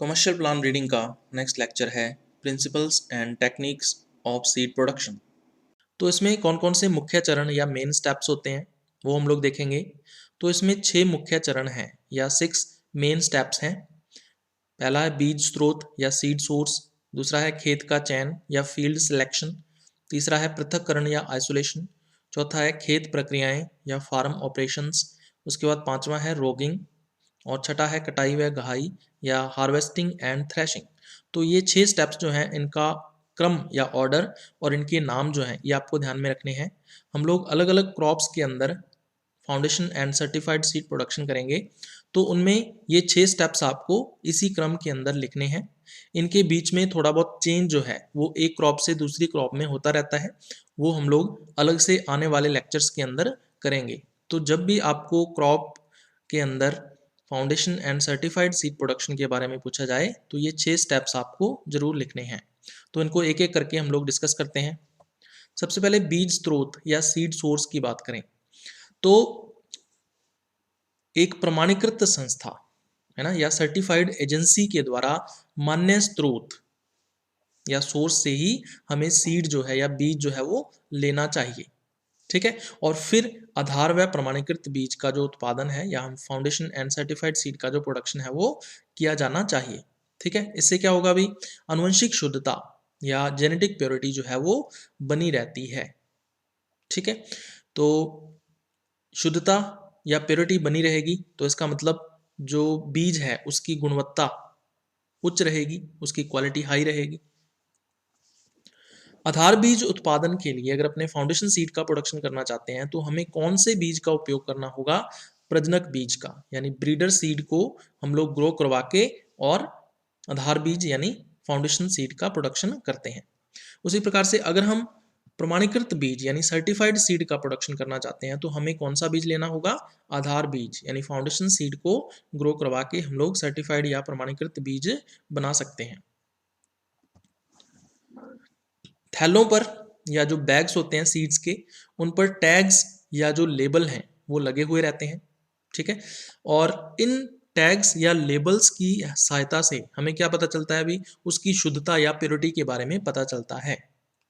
Commercial plan breeding का next lecture है principles and techniques of seed production. तो इसमें कौन कौन से मुख्य चरण या मेन स्टेप्स होते हैं वो हम लोग देखेंगे। तो इसमें 6 मुख्य चरण हैं या 6 मेन स्टेप्स हैं। पहला है बीज स्रोत या सीड सोर्स, दूसरा है खेत का चयन या फील्ड सिलेक्शन, तीसरा है पृथक्करण या आइसोलेशन, चौथा है खेत प्रक्रियाएं या फार्म ऑपरेशंस, उसके बाद पांचवा है रोगिंग और छठा है कटाई व गहाई या हार्वेस्टिंग एंड थ्रेशिंग। तो ये 6 स्टेप्स जो हैं इनका क्रम या ऑर्डर और इनके नाम जो हैं ये आपको ध्यान में रखने हैं। हम लोग अलग अलग क्रॉप्स के अंदर foundation and certified seed production करेंगे, तो उनमें ये 6 स्टेप्स आपको इसी क्रम के अंदर लिखने हैं। इनके बीच में थोड़ा बहुत चेंज जो है वो एक क्रॉप से दूसरी क्रॉप में होता रहता है, वो हम लोग अलग से आने वाले लेक्चर्स के अंदर करेंगे। तो जब भी आपको क्रॉप के अंदर foundation and certified seed production के बारे में पूछा जाए तो ये 6 स्टेप्स आपको जरूर लिखने हैं। तो इनको एक एक करके हम लोग डिस्कस करते हैं। सबसे पहले बीज स्रोत या सीड सोर्स की बात करें तो एक प्रमाणीकृत संस्था है ना या सर्टिफाइड एजेंसी के द्वारा मान्य स्रोत या सोर्स से ही हमें सीड जो है या बीज जो है वो लेना चाहिए। ठीक है, और फिर आधार व प्रमाणीकृत बीज का जो उत्पादन है या हम फाउंडेशन एंड सर्टिफाइड सीड का जो प्रोडक्शन है वो किया जाना चाहिए। ठीक है, इससे क्या होगा भाई, आनुवंशिक शुद्धता या जेनेटिक प्योरिटी जो है वो बनी रहती है। ठीक है, तो शुद्धता या प्योरिटी बनी रहेगी तो इसका मतलब जो बीज है उसकी गुणवत्ता उच्च रहेगी, उसकी क्वालिटी हाई रहेगी। आधार बीज उत्पादन के लिए अगर अपने फाउंडेशन सीड का प्रोडक्शन करना चाहते हैं तो हमें कौन से बीज का उपयोग करना होगा, प्रजनक बीज का, यानी ब्रीडर सीड को हम लोग ग्रो करवा के और आधार बीज यानी फाउंडेशन सीड का प्रोडक्शन करते हैं। उसी प्रकार से अगर हम प्रमाणीकृत बीज यानी सर्टिफाइड सीड का प्रोडक्शन करना चाहते हैं तो हमें कौन सा बीज लेना होगा, आधार बीज यानी फाउंडेशन सीड को ग्रो करवा के हम लोग सर्टिफाइड या प्रमाणीकृत बीज बना सकते हैं। थैलों पर या जो बैग्स होते हैं सीड्स के उन पर टैग्स या जो लेबल हैं वो लगे हुए रहते हैं। ठीक है, और इन टैग्स या लेबल्स की सहायता से हमें क्या पता चलता है अभी, उसकी शुद्धता या प्योरिटी के बारे में पता चलता है।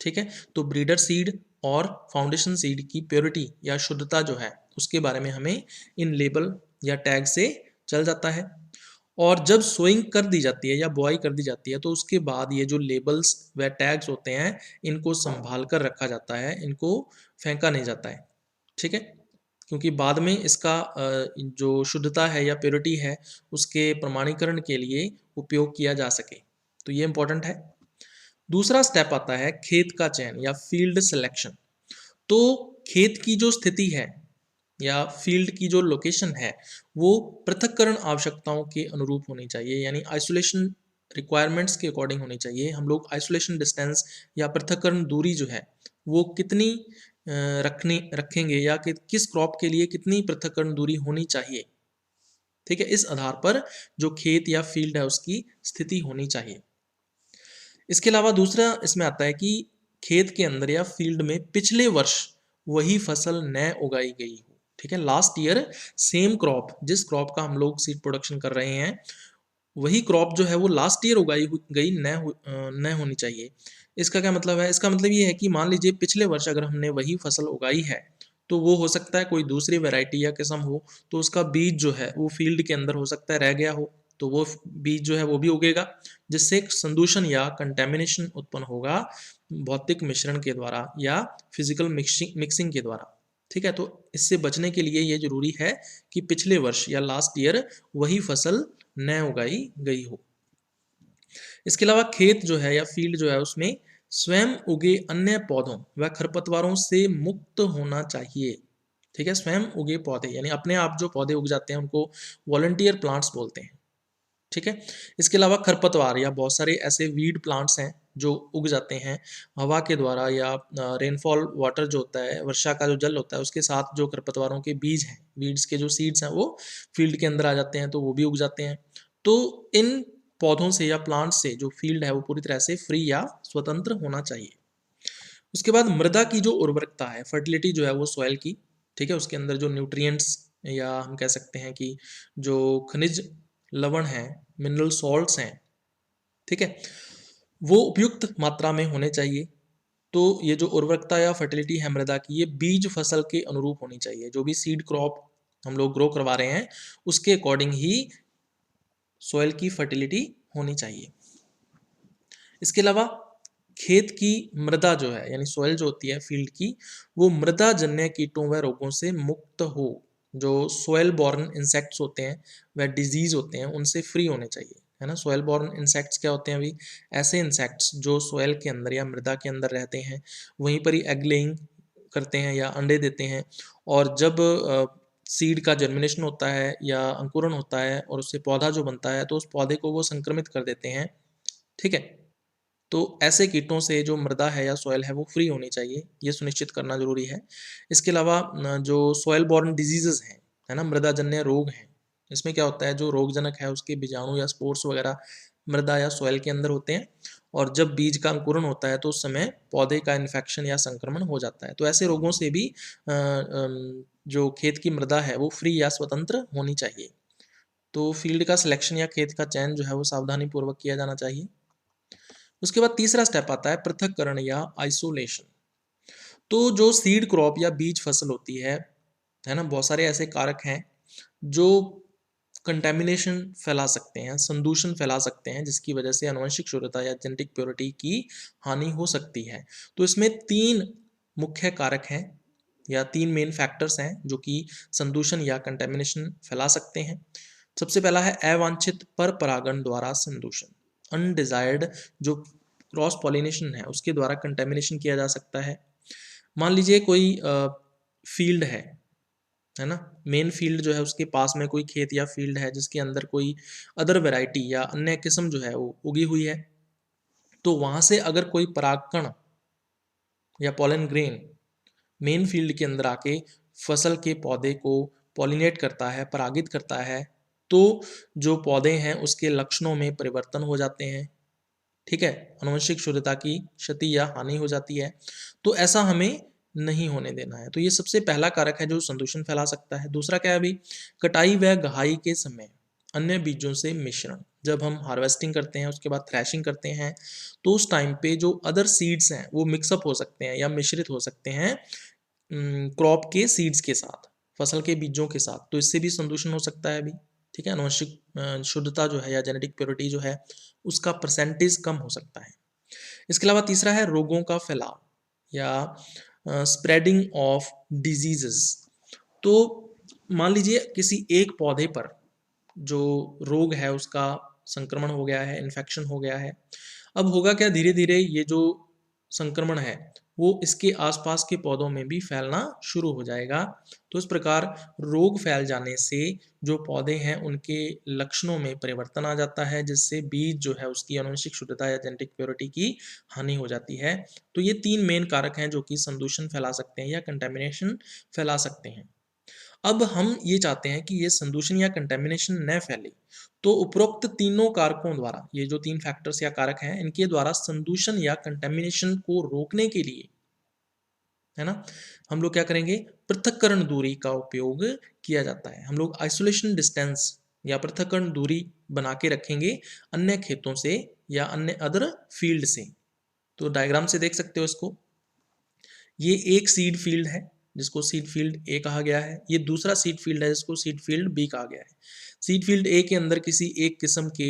ठीक है, तो ब्रीडर सीड और फाउंडेशन सीड की प्योरिटी या शुद्धता जो है उसके बारे में हमें इन लेबल या टैग से चल जाता है। और जब सोइंग कर दी जाती है या बुआई कर दी जाती है तो उसके बाद ये जो लेबल्स व टैग्स होते हैं इनको संभाल कर रखा जाता है, इनको फेंका नहीं जाता है। ठीक है, क्योंकि बाद में इसका जो शुद्धता है या प्योरिटी है उसके प्रमाणीकरण के लिए उपयोग किया जा सके, तो ये इंपॉर्टेंट है। दूसरा स्टेप आता है खेत का चयन या फील्ड सिलेक्शन। तो खेत की जो स्थिति है या फील्ड की जो लोकेशन है वो पृथक्करण आवश्यकताओं के अनुरूप होनी चाहिए, यानी आइसोलेशन रिक्वायरमेंट्स के अकॉर्डिंग होनी चाहिए। हम लोग आइसोलेशन डिस्टेंस या पृथक्करण दूरी जो है वो कितनी रखेंगे या कि किस क्रॉप के लिए कितनी पृथक्करण दूरी होनी चाहिए। ठीक है, इस आधार पर जो खेत या फील्ड है उसकी स्थिति होनी चाहिए। इसके अलावा दूसरा इसमें आता है कि खेत के अंदर या फील्ड में पिछले वर्ष वही फसल न उगाई गई हो। ठीक है, लास्ट ईयर सेम क्रॉप, जिस क्रॉप का हम लोग सीड प्रोडक्शन कर रहे हैं वही क्रॉप जो है वो लास्ट ईयर उगाई गई न होनी चाहिए। इसका क्या मतलब है, इसका मतलब ये है कि मान लीजिए पिछले वर्ष अगर हमने वही फसल उगाई है तो वो हो सकता है कोई दूसरी वैरायटी या किस्म हो, तो उसका बीज जो है वो फील्ड के अंदर हो सकता है रह गया हो, तो वो बीज जो है वो भी उगेगा, जिससे एक संदूषण या कंटेमिनेशन उत्पन्न होगा भौतिक मिश्रण के द्वारा या फिजिकल मिक्सिंग के द्वारा। ठीक है, तो इससे बचने के लिए ये जरूरी है कि पिछले वर्ष या लास्ट ईयर वही फसल न उगाई गई हो। इसके अलावा खेत जो है या फील्ड जो है उसमें स्वयं उगे अन्य पौधों व खरपतवारों से मुक्त होना चाहिए। ठीक है, स्वयं उगे पौधे यानी अपने आप जो पौधे उग जाते हैं उनको वॉलंटियर प्लांट्स बोलते हैं। ठीक है, इसके अलावा खरपतवार या बहुत सारे ऐसे वीड प्लांट्स हैं जो उग जाते हैं हवा के द्वारा या रेनफॉल वाटर जो होता है, वर्षा का जो जल होता है उसके साथ जो खरपतवारों के बीज हैं, वीड्स के जो सीड्स हैं वो फील्ड के अंदर आ जाते हैं तो वो भी उग जाते हैं। तो इन पौधों से या प्लांट से जो फील्ड है वो पूरी तरह से फ्री या स्वतंत्र होना चाहिए। उसके बाद मृदा की जो उर्वरकता है, फर्टिलिटी जो है वो सॉइल की, ठीक है, उसके अंदर जो न्यूट्रिएंट्स या हम कह सकते हैं कि जो खनिज लवण है मिनरल सॉल्ट्स हैं, ठीक है, वो उपयुक्त मात्रा में होने चाहिए। तो ये जो उर्वरकता या फर्टिलिटी है मृदा की, ये बीज फसल के अनुरूप होनी चाहिए। जो भी सीड क्रॉप हम लोग ग्रो करवा रहे हैं उसके अकॉर्डिंग ही सॉइल की फर्टिलिटी होनी चाहिए। इसके अलावा खेत की मृदा जो है यानी सॉइल जो होती है फील्ड की, वो मृदा जन्य कीटों व रोगों से मुक्त हो। जो सॉइल बॉर्न इंसेक्ट्स होते हैं व डिजीज होते हैं उनसे फ्री होने चाहिए, है ना। सॉइल बॉर्न इंसेक्ट्स क्या होते हैं? अभी ऐसे इंसेक्ट्स जो सॉइल के अंदर या मृदा के अंदर रहते हैं, वहीं पर ही एग लेइंग करते हैं या अंडे देते हैं, और जब सीड का जर्मिनेशन होता है या अंकुरण होता है और उससे पौधा जो बनता है तो उस पौधे को वो संक्रमित कर देते हैं, ठीक है। तो ऐसे कीटों से जो मृदा है या सॉइल है वो फ्री होनी चाहिए, ये सुनिश्चित करना जरूरी है। इसके अलावा जो सॉइल बॉर्न डिजीजेस हैं, है ना, मृदा जन्य रोग हैं, इसमें क्या होता है, जो रोगजनक है उसके बीजाणु या स्पोर्स वगैरह मृदा या सॉइल के अंदर होते हैं, और जब बीज का अंकुरण होता है तो उस समय पौधे का इन्फेक्शन या संक्रमण हो जाता है। तो ऐसे रोगों से भी जो खेत की मृदा है वो फ्री या स्वतंत्र होनी चाहिए। तो फील्ड का सिलेक्शन या खेत का चयन जो है वो सावधानी पूर्वक किया जाना चाहिए। उसके बाद तीसरा स्टेप आता है पृथक्करण या आइसोलेशन। तो जो सीड क्रॉप या बीज फसल होती है ना, बहुत सारे ऐसे कारक हैं जो कंटेमिनेशन फैला सकते हैं, संदूषण फैला सकते हैं, जिसकी वजह से आनुवंशिक शुद्धता या जेनेटिक प्योरिटी की हानि हो सकती है। तो इसमें 3 मुख्य कारक हैं या 3 मेन फैक्टर्स हैं जो कि संदूषण या कंटेमिनेशन फैला सकते हैं। सबसे पहला है अवांछित पर परागण द्वारा संदूषण। अनडिजायर्ड जो क्रॉस पॉलिनेशन है उसके द्वारा कंटेमिनेशन किया जा सकता है। मान लीजिए कोई फील्ड है ना, मेन फील्ड जो है उसके पास में कोई खेत या फील्ड है जिसके अंदर कोई अदर वैरायटी या अन्य किस्म जो है वो उगी हुई है, तो वहां से अगर कोई परागकण या पॉलन ग्रेन मेन फील्ड के अंदर आके फसल के पौधे को पॉलिनेट करता है, परागित करता है, तो जो पौधे हैं उसके लक्षणों में परिवर्तन हो जाते हैं, ठीक है, आनुवंशिक शुद्धता की क्षति या हानि हो जाती है। तो ऐसा हमें नहीं होने देना है। तो ये सबसे पहला कारक है जो संदूषण फैला सकता है। दूसरा क्या है? अभी कटाई व गहाई के समय अन्य बीजों से मिश्रण। जब हम हार्वेस्टिंग करते हैं उसके बाद थ्रैशिंग करते हैं तो उस टाइम पे जो अदर सीड्स हैं वो मिक्सअप हो सकते हैं या मिश्रित हो सकते हैं क्रॉप के सीड्स के साथ, फसल के बीजों के साथ। तो इससे भी संदूषण हो सकता है अभी, ठीक है। आनुवंशिक शुद्धता जो है या जेनेटिक प्योरिटी जो है उसका परसेंटेज कम हो सकता है। इसके अलावा तीसरा है रोगों का फैलाव या स्प्रेडिंग ऑफ डिजीजेस। तो मान लीजिए किसी एक पौधे पर जो रोग है उसका संक्रमण हो गया है, इन्फेक्शन हो गया है। अब होगा क्या, धीरे धीरे ये जो संक्रमण है वो इसके आसपास के पौधों में भी फैलना शुरू हो जाएगा। तो इस प्रकार रोग फैल जाने से जो पौधे हैं उनके लक्षणों में परिवर्तन आ जाता है, जिससे बीज जो है उसकी आनुवंशिक शुद्धता या जेनेटिक प्योरिटी की हानि हो जाती है। तो ये 3 मेन कारक हैं जो कि संदूषण फैला सकते हैं या कंटेमिनेशन फैला सकते हैं। अब हम ये चाहते हैं कि ये संदूषण या कंटेमिनेशन न फैले, तो उपरोक्त तीनों कारकों द्वारा, ये जो 3 फैक्टर्स या कारक हैं इनके द्वारा संदूषण या कंटेमिनेशन को रोकने के लिए, है ना, हम लोग क्या करेंगे, पृथक्करण दूरी का उपयोग किया जाता है। हम लोग आइसोलेशन डिस्टेंस या पृथक्करण दूरी बना के रखेंगे अन्य खेतों से या अन्य अदर फील्ड से। तो डायग्राम से देख सकते हो इसको, ये एक सीड फील्ड है जिसको सीड फील्ड ए कहा गया है, ये दूसरा सीड फील्ड है जिसको सीड फील्ड बी कहा गया है। सीड फील्ड ए के अंदर किसी एक किस्म के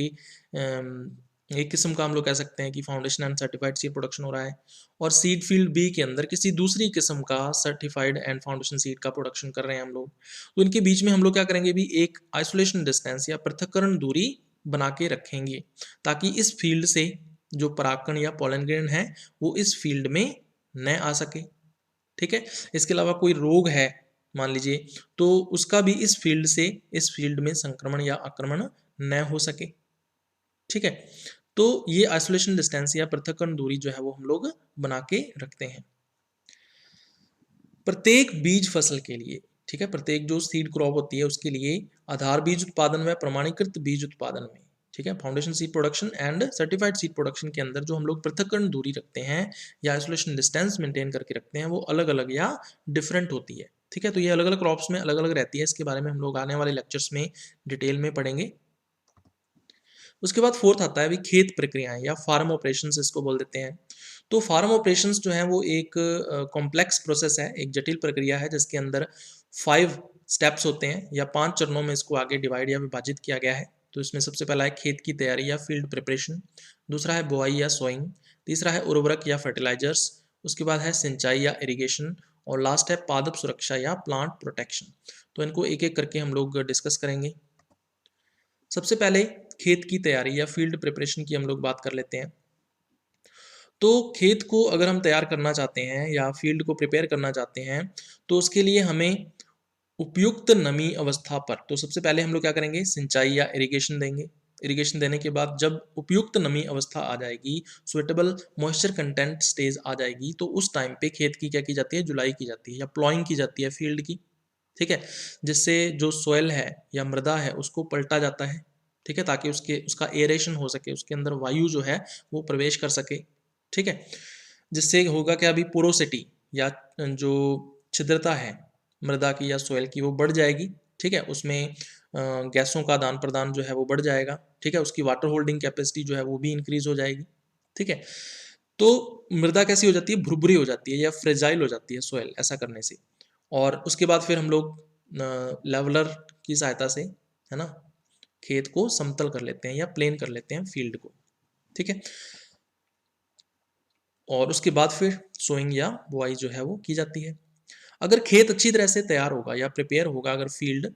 एक किस्म का हम लोग कह सकते हैं कि foundation and certified seed production हो रहा है, और सीड फील्ड बी के अंदर किसी दूसरी किस्म का सर्टिफाइड एंड फाउंडेशन सीड का प्रोडक्शन कर रहे हैं हम लोग। तो इनके बीच में हम लोग क्या करेंगे भी, एक आइसोलेशन डिस्टेंस या पृथक्करण दूरी बना के रखेंगे, ताकि इस फील्ड से जो परागकण या पॉलन ग्रेन है वो इस फील्ड में न आ सके, ठीक है। इसके अलावा कोई रोग है मान लीजिए, तो उसका भी इस फील्ड से इस फील्ड में संक्रमण या आक्रमण न हो सके, ठीक है। तो ये आइसोलेशन डिस्टेंस या पृथक्करण दूरी जो है वो हम लोग बना के रखते हैं प्रत्येक बीज फसल के लिए, ठीक है। प्रत्येक जो सीड क्रॉप होती है उसके लिए आधार बीज उत्पादन व प्रमाणीकृत बीज उत्पादन में, ठीक है, foundation seed production and certified seed production के अंदर जो हम लोग पृथक्करण दूरी रखते हैं या आइसोलेशन डिस्टेंस मेंटेन करके रखते हैं वो अलग अलग या डिफरेंट होती है, ठीक है। तो ये अलग अलग क्रॉप्स में अलग अलग रहती है, इसके बारे में हम लोग आने वाले लेक्चर्स में डिटेल में पढ़ेंगे। उसके बाद फोर्थ आता है अभी खेत प्रक्रियाएं या फार्म ऑपरेशंस इसको बोल देते हैं। तो फार्म ऑपरेशंस जो है वो एक कॉम्प्लेक्स प्रोसेस है, एक जटिल प्रक्रिया है जिसके अंदर 5 स्टेप्स होते हैं या 5 चरणों में इसको आगे डिवाइड या विभाजित किया गया है। तो इसमें सबसे पहला है खेत की तैयारी या फील्ड प्रिपरेशन, दूसरा है बुआई या सोइंग, तीसरा है उर्वरक या फर्टिलाइजर्स, उसके बाद है सिंचाई या इरिगेशन, और लास्ट है पादप सुरक्षा या प्लांट प्रोटेक्शन। तो इनको एक एक करके हम लोग डिस्कस करेंगे। सबसे पहले खेत की तैयारी या फील्ड प्रिपरेशन की हम लोग बात कर लेते हैं। तो खेत को अगर हम तैयार करना चाहते हैं या फील्ड को प्रिपेयर करना चाहते हैं तो उसके लिए हमें उपयुक्त नमी अवस्था पर, तो सबसे पहले हम लोग क्या करेंगे, सिंचाई या इरिगेशन देंगे। इरिगेशन देने के बाद जब उपयुक्त नमी अवस्था आ जाएगी, सुइटेबल मॉइस्चर कंटेंट स्टेज आ जाएगी, तो उस टाइम पे खेत की क्या की जाती है, जुलाई की जाती है या प्लॉइंग की जाती है फील्ड की। ठीक है, जिससे जो सोयल है या मृदा है उसको पलटा जाता है। ठीक है, ताकि उसका एरेशन हो सके, उसके अंदर वायु जो है वो प्रवेश कर सके। ठीक है, जिससे होगा क्या, अभी पोरोसिटी या जो छिद्रता है मृदा की या सोयल की वो बढ़ जाएगी। ठीक है, उसमें गैसों का आदान प्रदान जो है वो बढ़ जाएगा। ठीक है, उसकी वाटर होल्डिंग कैपेसिटी जो है वो भी इंक्रीज हो जाएगी। ठीक है, तो मृदा कैसी हो जाती है, भुरभुरी हो जाती है या फ्रेजाइल हो जाती है सोयल ऐसा करने से। और उसके बाद फिर हम लोग लेवलर की सहायता से, है ना, खेत को समतल कर लेते हैं या प्लेन कर लेते हैं फील्ड को। ठीक है, और उसके बाद फिर सोइंग या बुआई जो है वो की जाती है। अगर खेत अच्छी तरह से तैयार होगा या प्रिपेयर होगा, अगर फील्ड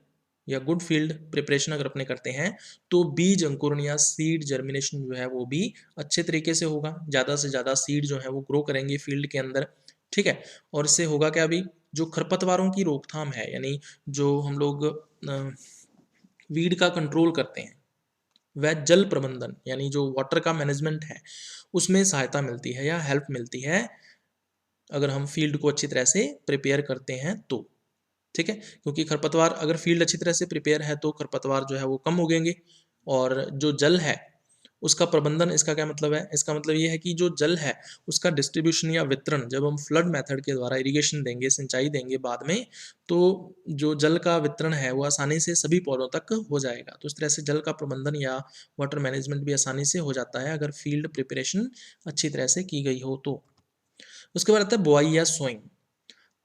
या गुड फील्ड प्रिपरेशन अगर अपने करते हैं, तो बीज अंकुरण या सीड जर्मिनेशन जो है वो भी अच्छे तरीके से होगा। ज़्यादा से ज़्यादा सीड जो है वो ग्रो करेंगे फील्ड के अंदर। ठीक है, और इससे होगा क्या, अभी जो खरपतवारों की रोकथाम है, यानी जो हम लोग वीड का कंट्रोल करते हैं, वह जल प्रबंधन यानी जो वाटर का मैनेजमेंट है उसमें सहायता मिलती है या हेल्प मिलती है, अगर हम फील्ड को अच्छी तरह से प्रिपेयर करते हैं तो। ठीक है, क्योंकि खरपतवार, अगर फील्ड अच्छी तरह से प्रिपेयर है तो खरपतवार जो है वो कम उगेंगे। और जो जल है उसका प्रबंधन, इसका क्या मतलब है, इसका मतलब ये है कि जो जल है उसका डिस्ट्रीब्यूशन या वितरण, जब हम फ्लड मेथड के द्वारा इरिगेशन देंगे, सिंचाई देंगे बाद में, तो जो जल का वितरण है वो आसानी से सभी पौधों तक हो जाएगा। तो इस तरह से जल का प्रबंधन या वाटर मैनेजमेंट भी आसानी से हो जाता है अगर फील्ड प्रिपरेशन अच्छी तरह से की गई हो तो। उसके बाद आता है बुआई या सोइंग।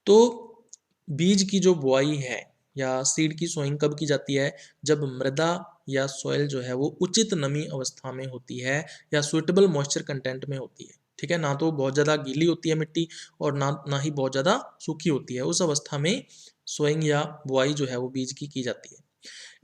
तो बीज की जो बुआई है या सीड की सोइंग कब की जाती है, जब मृदा या सॉइल जो है वो उचित नमी अवस्था में होती है या सुइटेबल मॉइस्चर कंटेंट में होती है। ठीक है, ना तो बहुत ज़्यादा गीली होती है मिट्टी और ना ही बहुत ज़्यादा सूखी होती है, उस अवस्था में सोइंग या बुआई जो है वो बीज की जाती है।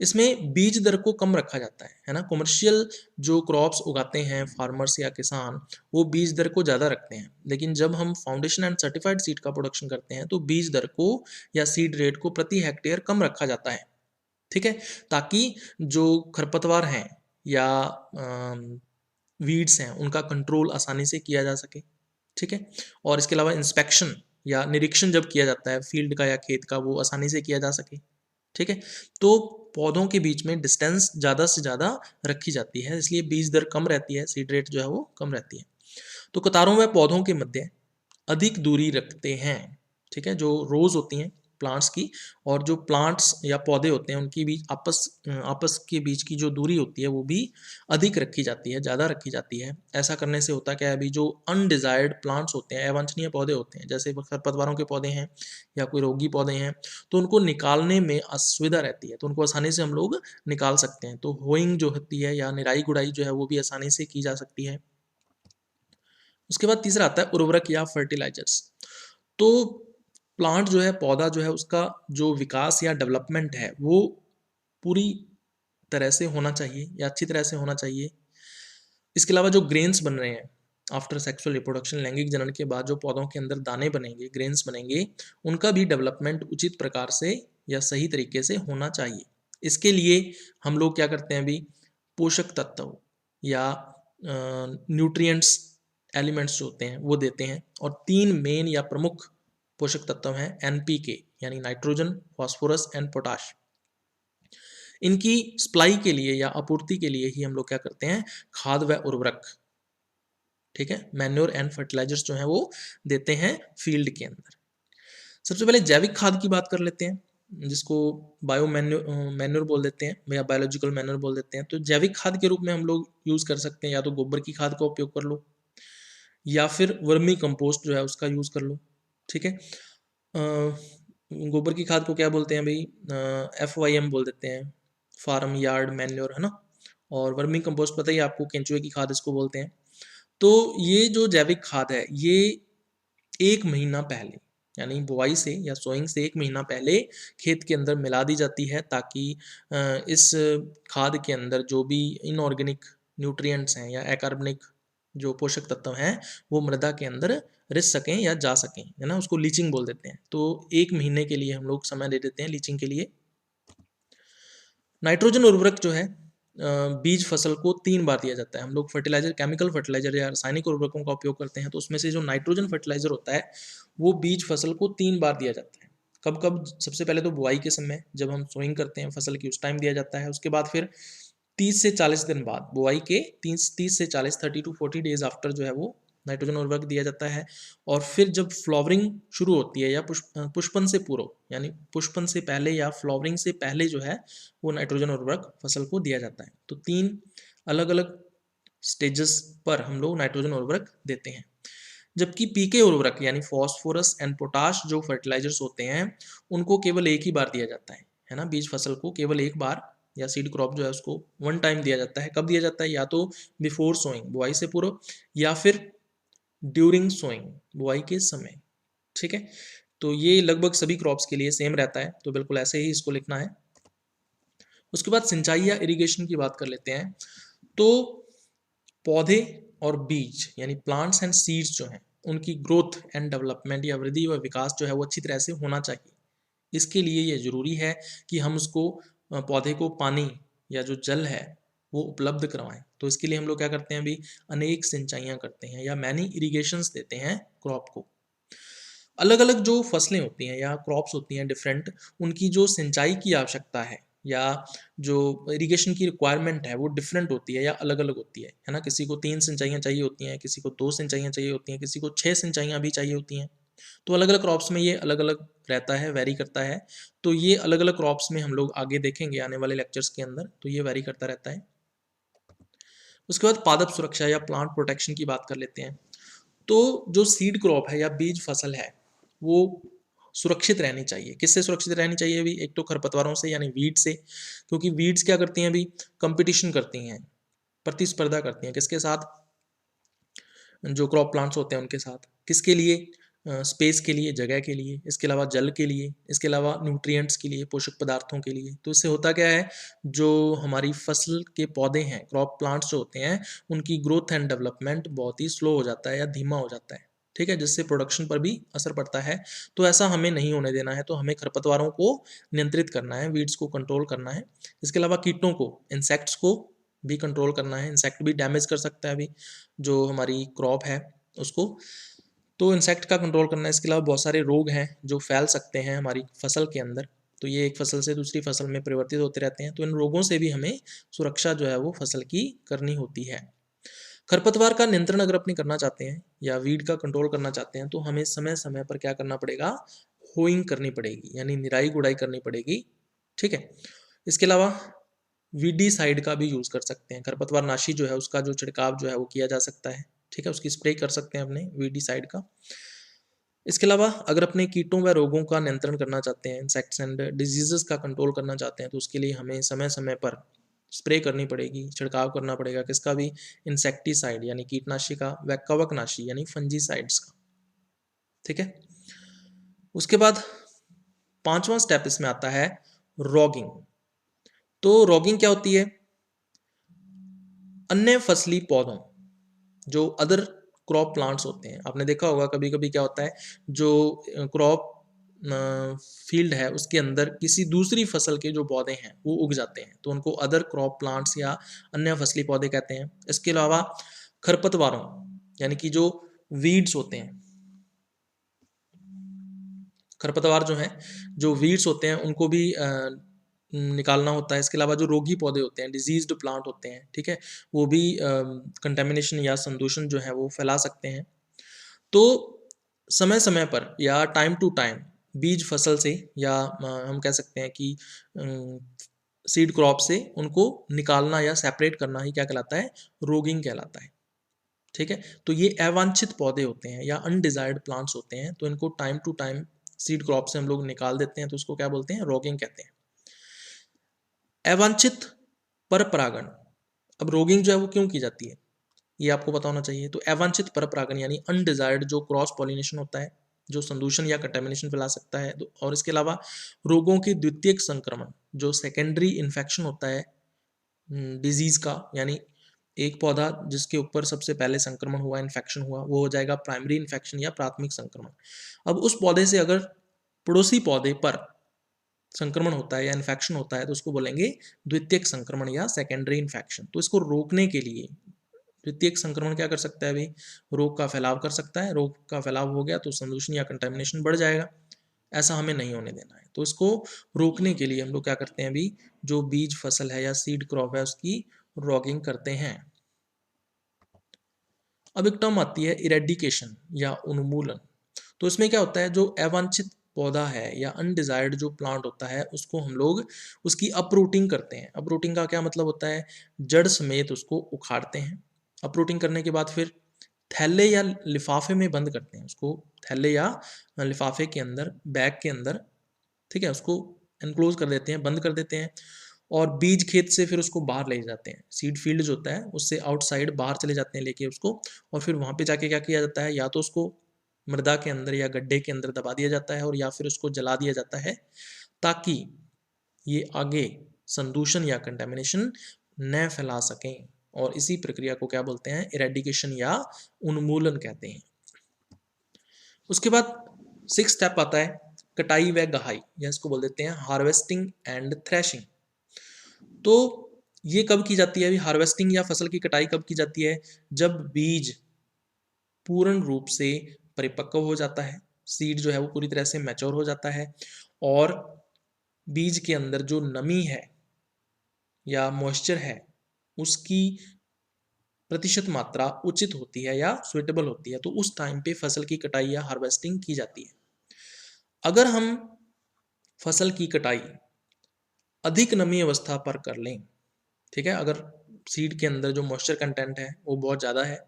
इसमें बीज दर को कम रखा जाता है ना। कमर्शियल जो क्रॉप्स उगाते हैं फार्मर्स या किसान, वो बीज दर को ज़्यादा रखते हैं, लेकिन जब हम फाउंडेशन एंड सर्टिफाइड सीड का प्रोडक्शन करते हैं तो बीज दर को या सीड रेट को प्रति हेक्टेयर कम रखा जाता है। ठीक है, ताकि जो खरपतवार हैं या वीड्स हैं उनका कंट्रोल आसानी से किया जा सके। ठीक है, और इसके अलावा इंस्पेक्शन या निरीक्षण जब किया जाता है फील्ड का या खेत का, वो आसानी से किया जा सके। ठीक है, तो पौधों के बीच में डिस्टेंस ज़्यादा से ज़्यादा रखी जाती है, इसलिए बीज दर कम रहती है, सीड रेट जो है वो कम रहती है। तो कतारों में पौधों के मध्य अधिक दूरी रखते हैं। ठीक है, जो रोज होती हैं प्लांट्स की, और जो प्लांट्स या पौधे होते हैं उनकी बीच आपस के बीच की जो दूरी होती है वो भी अधिक रखी जाती है, ज़्यादा रखी जाती है। ऐसा करने से होता क्या है, अभी जो अनडिजायर्ड प्लांट्स होते हैं, अवांछनीय पौधे होते हैं, जैसे खरपतवारों के पौधे हैं या कोई रोगी पौधे हैं, तो उनको निकालने में असुविधा रहती है, तो उनको आसानी से हम लोग निकाल सकते हैं। तो होइंग जो होती है या निराई गुड़ाई जो है वो भी आसानी से की जा सकती है। उसके बाद तीसरा आता है उर्वरक या फर्टिलाइजर्स। तो प्लांट जो है, पौधा जो है, उसका जो विकास या डेवलपमेंट है वो पूरी तरह से होना चाहिए या अच्छी तरह से होना चाहिए। इसके अलावा जो ग्रेन्स बन रहे हैं आफ्टर सेक्सुअल रिप्रोडक्शन, लैंगिक जनन के बाद जो पौधों के अंदर दाने बनेंगे, ग्रेन्स बनेंगे, उनका भी डेवलपमेंट उचित प्रकार से या सही तरीके से होना चाहिए। इसके लिए हम लोग क्या करते हैं, अभी पोषक तत्व या न्यूट्रिएंट्स एलिमेंट्स जो होते हैं वो देते हैं, और 3 मेन या प्रमुख पोषक तत्व हैं NPK यानी नाइट्रोजन, फास्फोरस एंड पोटाश। इनकी सप्लाई के लिए या आपूर्ति के लिए ही हम लोग क्या करते हैं, खाद व उर्वरक, ठीक है, मैन्योर एंड फर्टिलाइजर्स जो है वो देते हैं फील्ड के अंदर। सबसे पहले जैविक खाद की बात कर लेते हैं। जिसको बायो मैन्योर बोल देते हैं या बायोलॉजिकल मैन्योर बोल देते हैं। तो जैविक खाद के रूप में हम लोग यूज़ कर सकते हैं, या तो गोबर की खाद का उपयोग कर लो या फिर वर्मी कंपोस्ट जो है उसका यूज़ कर लो। ठीक है, गोबर की खाद को क्या बोलते हैं भाई, FYM बोल देते हैं, फार्म यार्ड मैन्योर, है ना। और वर्मी कंपोस्ट पता ही आपको, केंचुए की खाद इसको बोलते हैं। तो ये जो जैविक खाद है ये 1 महीना पहले, यानी बुआई से या सोइंग से 1 महीना पहले खेत के अंदर मिला दी जाती है, ताकि इस खाद के अंदर जो भी इनऑर्गेनिक न्यूट्रिएंट्स हैं या अकार्बनिक जो पोषक तत्व हैं वो मृदा के अंदर रिस सकें या जा सकें, है ना। उसको लीचिंग बोल देते हैं। तो 1 महीने के लिए हम लोग समय दे देते हैं लीचिंग के लिए। नाइट्रोजन उर्वरक जो है बीज फसल को 3 बार दिया जाता है। हम लोग फर्टिलाइजर, केमिकल फर्टिलाइजर या रासायनिक उर्वरकों का उपयोग करते हैं, तो उसमें से जो नाइट्रोजन फर्टिलाइजर होता है वो बीज फसल को 3 बार दिया जाता है। कब कब? सबसे पहले तो बुआई के समय, जब हम सोइंग करते हैं फसल की, उस टाइम दिया जाता है। उसके बाद फिर 30 से 40 दिन बाद, बुआई के 30 से 40, 30 to 40 डेज आफ्टर जो है वो नाइट्रोजन उर्वरक दिया जाता है। और फिर जब फ्लावरिंग शुरू होती है या पुष्पन से पूर्व, यानी पुष्पन से पहले या फ्लावरिंग से पहले जो है वो नाइट्रोजन उर्वरक फसल को दिया जाता है। तो 3 अलग अलग स्टेजेस पर हम लोग नाइट्रोजन उर्वरक देते हैं। जबकि पीके उर्वरक यानी फॉस्फोरस एंड पोटाश जो फर्टिलाइजर्स होते हैं उनको केवल एक ही बार दिया जाता है ना। बीज फसल को केवल एक बार, या सीड क्रॉप जो है उसको 1 टाइम दिया जाता है। कब दिया जाता है? या तो बिफोर सोइंग, बुआई से पूर्व, या फिर ड्यूरिंग सोइंग, बुआई के समय। ठीक है, तो ये लगभग सभी क्रॉप्स के लिए सेम रहता है, तो बिल्कुल ऐसे ही इसको लिखना है। उसके बाद सिंचाई या इरिगेशन की बात कर लेते हैं। तो पौधे और बीज यानी प्लांट्स एंड सीड्स जो हैं उनकी ग्रोथ एंड डेवलपमेंट या वृद्धि व विकास जो है वो अच्छी तरह से होना चाहिए। इसके लिए ये ज़रूरी है कि हम उसको पौधे को पानी या जो जल है वो उपलब्ध करवाएं। तो इसके लिए हम लोग क्या करते हैं अभी, अनेक सिंचाइयाँ करते हैं या मैनी इरिगेशंस देते हैं क्रॉप को। अलग अलग जो फसलें होती हैं या क्रॉप्स होती हैं डिफरेंट, उनकी जो सिंचाई की आवश्यकता है या जो इरिगेशन की रिक्वायरमेंट है वो डिफरेंट होती है या अलग अलग होती है ना। किसी को 3 सिंचाइयाँ चाहिए होती हैं, किसी को 2 सिंचाइयाँ चाहिए होती हैं, किसी को 6 सिंचाइयाँ भी चाहिए होती हैं। तो अलग अलग क्रॉप्स में ये अलग अलग रहता है, वेरी करता है। तो ये अलग अलग क्रॉप्स में हम लोग आगे देखेंगे आने वाले लेक्चर्स के अंदर, तो ये वेरी करता रहता है। उसके बाद पादप सुरक्षा या प्लांट प्रोटेक्शन की बात कर लेते हैं। तो जो सीड क्रॉप है या बीज फसल है वो सुरक्षित रहनी चाहिए। किससे सुरक्षित रहनी चाहिए अभी? एक तो खरपतवारों से यानी वीड से, क्योंकि वीड्स क्या करती हैं अभी, कंपटीशन करती हैं, प्रतिस्पर्धा करती हैं किसके साथ? जो क्रॉप प्लांट्स होते हैं उनके साथ। किसके लिए? स्पेस के लिए, जगह के लिए, इसके अलावा जल के लिए, इसके अलावा न्यूट्रिएंट्स के लिए, पोषक पदार्थों के लिए। तो इससे होता क्या है, जो हमारी फसल के पौधे हैं, क्रॉप प्लांट्स जो होते हैं, उनकी ग्रोथ एंड डेवलपमेंट बहुत ही स्लो हो जाता है या धीमा हो जाता है। ठीक है, जिससे प्रोडक्शन पर भी असर पड़ता है। तो ऐसा हमें नहीं होने देना है। तो हमें खरपतवारों को नियंत्रित करना है, वीड्स को कंट्रोल करना है। इसके अलावा कीटों को, इंसेक्ट्स को भी कंट्रोल करना है। इंसेक्ट भी डैमेज कर सकता है अभी जो हमारी क्रॉप है उसको, तो इंसेक्ट का कंट्रोल करना है। इसके अलावा बहुत सारे रोग हैं जो फैल सकते हैं हमारी फसल के अंदर, तो ये एक फसल से दूसरी फसल में परिवर्तित होते रहते हैं। तो इन रोगों से भी हमें सुरक्षा जो है वो फसल की करनी होती है। खरपतवार का नियंत्रण अगर अपनी करना चाहते हैं या वीड का कंट्रोल करना चाहते हैं तो हमें समय समय पर क्या करना पड़ेगा, होइंग करनी पड़ेगी, यानी निराई गुड़ाई करनी पड़ेगी। ठीक है, इसके अलावा वीडीसाइड का भी यूज़ कर सकते हैं। खरपतवार नाशी जो है उसका जो छिड़काव जो है वो किया जा सकता है। ठीक है, उसकी स्प्रे कर सकते हैं अपने वीडीसाइड का। इसके अलावा अगर अपने कीटों व रोगों का नियंत्रण करना चाहते हैं, इंसेक्ट्स एंड डिजीजेस का कंट्रोल करना चाहते हैं, तो उसके लिए हमें समय समय पर स्प्रे करनी पड़ेगी, छिड़काव करना पड़ेगा। किसका भी? इंसेक्टिसाइड यानी कीटनाशी का, व कवकनाशी यानी फंजीसाइड्स का। ठीक है, उसके बाद 5वां स्टेप इसमें आता है रॉगिंग। तो रॉगिंग क्या होती है? अन्य फसली पौधों, जो अदर क्रॉप प्लांट्स होते हैं, आपने देखा होगा कभी कभी क्या होता है, जो क्रॉप फील्ड है उसके अंदर किसी दूसरी फसल के जो पौधे हैं वो उग जाते हैं, तो उनको अदर क्रॉप प्लांट्स या अन्य फसली पौधे कहते हैं। इसके अलावा खरपतवारों यानी कि जो वीड्स होते हैं, खरपतवार जो हैं, जो वीड्स होते हैं उनको भी निकालना होता है। इसके अलावा जो रोगी पौधे होते हैं, डिजीज्ड प्लांट होते हैं, ठीक है, वो भी कंटेमिनेशन या संदूषण जो है वो फैला सकते हैं। तो समय समय पर या टाइम टू टाइम बीज फसल से या हम कह सकते हैं कि सीड क्रॉप से उनको निकालना या सेपरेट करना ही क्या कहलाता है, रोगिंग कहलाता है। ठीक है, तो ये अवांछित पौधे होते हैं या अनडिजायर्ड प्लांट्स होते हैं, तो इनको time to time seed crop से हम लोग निकाल देते हैं, तो उसको क्या बोलते हैं, रोगिंग कहते हैं। अवांछित पर परागण, अब रोगिंग जो है वो क्यों की जाती है ये आपको पता होना चाहिए। तो अवांछित पर परागण यानी अनडिजायर्ड जो क्रॉस पॉलिनेशन होता है, जो संदूषण या कंटेमिनेशन फैला सकता है, और इसके अलावा रोगों की द्वितीयक संक्रमण, जो सेकेंडरी इन्फेक्शन होता है डिजीज का, यानी एक पौधा जिसके ऊपर सबसे पहले संक्रमण हुआ, इन्फेक्शन हुआ, वो हो जाएगा प्राइमरी इन्फेक्शन या प्राथमिक संक्रमण। अब उस पौधे से अगर पड़ोसी पौधे पर संक्रमण होता है या इन्फेक्शन होता है तो उसको बोलेंगे द्वितीयक संक्रमण या सेकेंडरी इन्फेक्शन। तो इसको रोकने के लिए द्वितीयक संक्रमण क्या कर सकता है भाई, रोग का फैलाव कर सकता है। रोग का फैलाव हो गया तो संदूषण या कंटेमिनेशन बढ़ जाएगा, ऐसा हमें नहीं होने देना है। तो इसको रोकने के लिए हम लोग क्या करते हैं अभी, जो बीज फसल है या सीड क्रॉप है उसकी रॉगिंग करते हैं। अब एक टर्म आती है इरेडिकेशन या उन्मूलन। तो इसमें क्या होता है, जो अवांछित पौधा है या अनडिजायर्ड जो प्लांट होता है उसको हम लोग उसकी अपरूटिंग करते हैं। अपरूटिंग का क्या मतलब होता है, जड़ समेत उसको उखाड़ते हैं। अपरूटिंग करने के बाद फिर थैले या लिफाफे में बंद करते हैं उसको, थैले या लिफाफे के अंदर, बैग के अंदर, ठीक है, उसको एनक्लोज कर देते हैं, बंद कर देते हैं। और बीज खेत से फिर उसको बाहर ले जाते हैं, सीड फील्ड जो होता है उससे आउटसाइड बाहर चले जाते हैं लेके उसको, और फिर वहाँ पे जाके क्या किया जाता है, या तो उसको मृदा के अंदर या गड्ढे के अंदर दबा दिया जाता है, और या फिर उसको जला दिया जाता है, ताकि ये आगे संदूषण या कंटेमिनेशन न फैला सकें। और इसी प्रक्रिया को क्या बोलते हैं, इरेडिकेशन या उन्मूलन कहते हैं। उसके बाद 6 स्टेप आता है कटाई व गहाई, या इसको बोल देते हैं हार्वेस्टिंग एंड थ्रेशिंग। तो ये कब की जाती है, अभी हार्वेस्टिंग या फसल की कटाई कब की जाती है, जब बीज पूर्ण रूप से परिपक्व हो जाता है, सीड जो है वो पूरी तरह से मैच्योर हो जाता है, और बीज के अंदर जो नमी है या मॉइस्चर है उसकी प्रतिशत मात्रा उचित होती है या सुइटेबल होती है, तो उस टाइम पे फसल की कटाई या हार्वेस्टिंग की जाती है। अगर हम फसल की कटाई अधिक नमी अवस्था पर कर लें, ठीक है, अगर सीड के अंदर जो मॉइस्चर कंटेंट है वो बहुत ज़्यादा है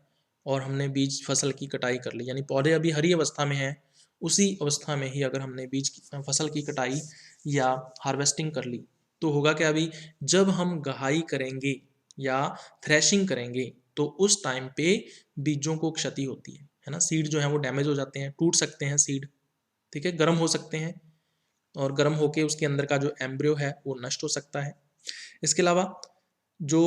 और हमने बीज फसल की कटाई कर ली, यानी पौधे अभी हरी अवस्था में है, उसी अवस्था में ही अगर हमने बीज की फसल की कटाई या हार्वेस्टिंग कर ली, तो होगा क्या, अभी जब हम गहाई करेंगे या थ्रेशिंग करेंगे तो उस टाइम पे बीजों को क्षति होती है ना, सीड जो है वो डैमेज हो जाते हैं, टूट सकते हैं सीड, ठीक है, गर्म हो सकते हैं, और गर्म होके उसके अंदर का जो एम्ब्रियो है वो नष्ट हो सकता है। इसके अलावा जो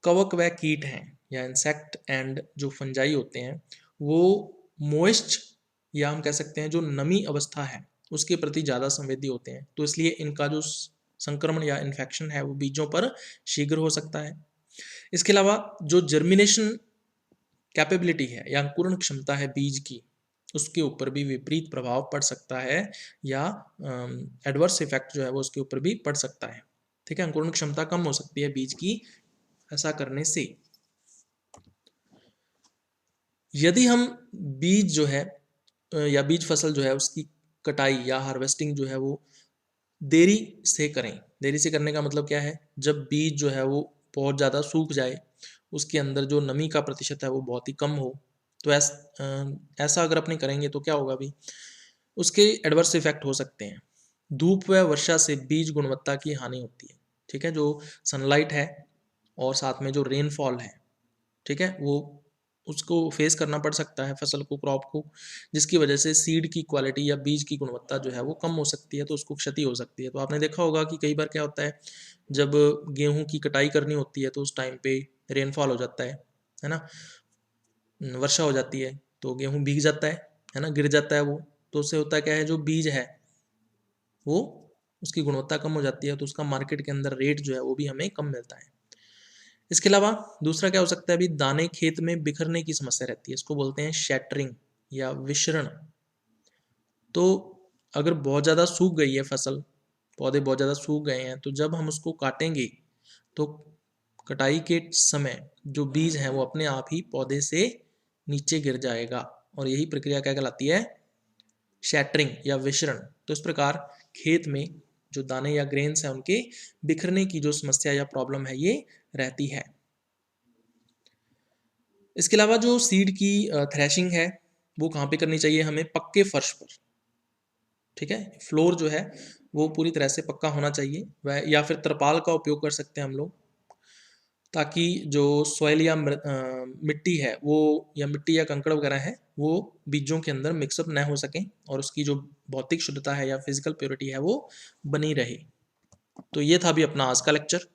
कवक व कीट हैं या इंसेक्ट एंड जो फंजाई होते हैं वो मोइस्ट या हम कह सकते हैं जो नमी अवस्था है उसके प्रति ज़्यादा संवेदी होते हैं, तो इसलिए इनका जो संक्रमण या इन्फेक्शन है वो बीजों पर शीघ्र हो सकता है। इसके अलावा जो जर्मिनेशन कैपेबिलिटी है या अंकुरण क्षमता है बीज की, उसके ऊपर भी विपरीत प्रभाव पड़ सकता है, या एडवर्स इफेक्ट जो है वो उसके ऊपर भी पड़ सकता है, ठीक है, अंकुरण क्षमता कम हो सकती है बीज की ऐसा करने से। यदि हम बीज जो है या बीज फसल जो है उसकी कटाई या हार्वेस्टिंग जो है वो देरी से करें, देरी से करने का मतलब क्या है, जब बीज जो है वो बहुत ज़्यादा सूख जाए, उसके अंदर जो नमी का प्रतिशत है वो बहुत ही कम हो, तो ऐसा अगर अपने करेंगे तो क्या होगा भी, उसके एडवर्स इफेक्ट हो सकते हैं। धूप व वर्षा से बीज गुणवत्ता की हानि होती है, ठीक है, जो सनलाइट है और साथ में जो रेनफॉल है, ठीक है, वो उसको फेस करना पड़ सकता है फसल को, क्रॉप को, जिसकी वजह से सीड की क्वालिटी या बीज की गुणवत्ता जो है वो कम हो सकती है, तो उसको क्षति हो सकती है। तो आपने देखा होगा कि कई बार क्या होता है, जब गेहूं की कटाई करनी होती है तो उस टाइम पे रेनफॉल हो जाता है ना, वर्षा हो जाती है तो गेहूं भीग जाता है ना, गिर जाता है वो, तो उससे होता क्या है, जो बीज है वो उसकी गुणवत्ता कम हो जाती है, तो उसका मार्केट के अंदर रेट जो है वो भी हमें कम मिलता है। इसके अलावा दूसरा क्या हो सकता है, अभी दाने खेत में बिखरने की समस्या रहती है, इसको बोलते हैं शैटरिंग या विशरण। तो अगर बहुत ज़्यादा सूख गई है फसल, पौधे बहुत ज़्यादा सूख गए हैं, तो जब हम उसको काटेंगे तो कटाई के समय जो बीज है वो अपने आप ही पौधे से नीचे गिर जाएगा, और यही प्रक्रिया क्या कहलाती है, शैटरिंग या विशरण। तो इस प्रकार खेत में जो दाने या ग्रेन्स हैं उनके बिखरने की जो समस्या या प्रॉब्लम है ये रहती है। इसके अलावा जो सीड की थ्रेशिंग है वो कहाँ पे करनी चाहिए हमें? पक्के फर्श पर, ठीक है। फ्लोर जो है वो पूरी तरह से पक्का होना चाहिए, वह या फिर तरपाल का उपयोग कर सकते हैं हम लोग, ताकि जो सॉइल या मिट्टी है वो, या मिट्टी या कंकड़ वगैरह है वो बीजों के अंदर मिक्सअप न हो सकें और उसकी जो भौतिक शुद्धता है या फिजिकल प्योरिटी है वो बनी रहे। तो ये था भी अपना आज का लेक्चर।